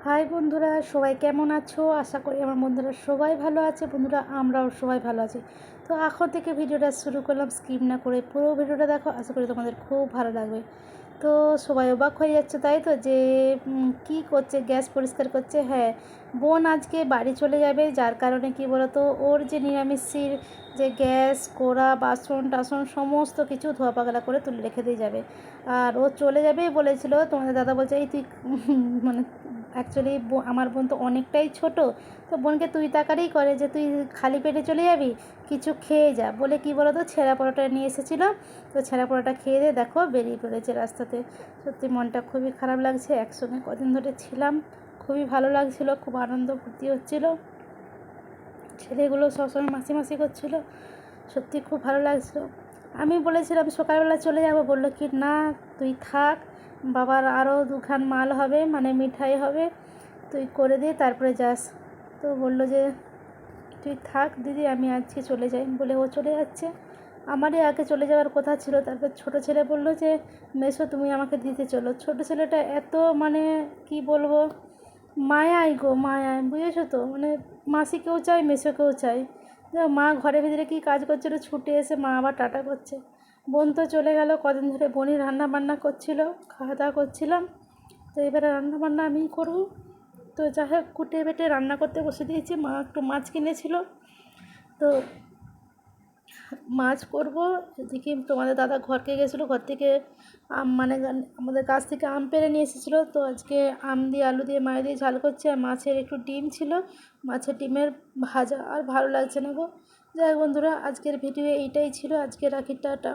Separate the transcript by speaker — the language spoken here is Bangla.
Speaker 1: হাই বন্ধুরা, সবাই কেমন আছো? আশা করি আমার বন্ধুরা সবাই ভালো আছে। বন্ধুরা, আমরাও সবাই ভালো আছি। তো এখন থেকে ভিডিওটা শুরু করলাম, স্কিপ না করে পুরো ভিডিওটা দেখো। আশা করি তোমাদের খুব ভালো লাগবে। তো সবাই অবাক হয়ে যাচ্ছে, তাই তো, যে কি করছে, গ্যাস পরিষ্কার করছে। হ্যাঁ, বোন আজকে বাড়ি চলে যাবে, যার কারণে কি বলতো, ওর যে নিরামিষের যে গ্যাস কড়া বাসন টাসন সমস্ত কিছু ধোয়া পাগলা করে তুলে রেখে দিয়ে যাবে। আর ও চলে যাবেই বলেছিল। তোমাদের দাদা বলছে, এই তুই মানে অ্যাকচুয়ালি আমার বোন তো অনেকটাই ছোট, তো বোনকে তুই তাকারেই করে যে তুই খালি পেটে চলে যাবি, কিছু খেয়ে যা বলে, কি বলো তো, ছেঁড়া পরোটা নিয়ে এসেছিলো। তো ছেঁড়া পরোটা খেয়ে দিয়ে দেখো বেরিয়ে পড়েছে রাস্তাতে। সত্যি মনটা খুবই খারাপ লাগছে। একসঙ্গে কদিন ধরে ছিলাম, খুবই ভালো লাগছিলো, খুব আনন্দ ফুর্তি হচ্ছিলো। ছেলেগুলো সবসময় মাসি মাসি করছিলো, সত্যি খুব ভালো লাগছিলো। আমি বলেছিলাম সকালবেলা চলে যাব, বললো কি না তুই থাক, বাবার আরও দুখান মাল হবে, মানে মিঠাই হবে, তুই করে দে তারপরে যাস। তো বললো যে তুই থাক দিদি, আমি আজকে চলে যাই বলে ও চলে যাচ্ছে। আমারই আগে চলে যাওয়ার কথা ছিল। তারপর ছোট ছেলে বললো যে মেসো তুমি আমাকে দিতে চলো। ছোট ছেলেটা এত মানে কি বলবো, মায়াই গো মায়াই, বুঝেছো তো, মানে মাসিকেও চাই মেসোকেও চাই। মা ঘরের ভিতরে কী কাজ করছিলো, ছুটে এসে মা আবার টাটা করছে। বোন তো চলে গেল, কদিন ধরে বোনই রান্না বান্না করছিলো, খাওয়া দাওয়া করছিলাম। তো এবারে রান্না বান্না আমিই করবো। তো যাই হোক, কুটে বেটে রান্না করতে বসে দিয়েছি। মা একটু মাছ কিনেছিল, তো মাছ করব। এদিকে তোমাদের দাদা ঘরকে গেছিলো, ঘর থেকে আম মানে আমাদের গাছ থেকে আম পেড়ে নিয়ে এসেছিলো। তো আজকে আম দিয়ে আলু দিয়ে মাছ দিয়ে ঝাল করছে, আর মাছের একটু ডিম ছিল, মাছের ডিমের ভাজা। আর ভালো লাগছে না গো। যাই হোক বন্ধুরা, আজকের ভিডিও এইটাই ছিল। আজকে রাখি, টাটা।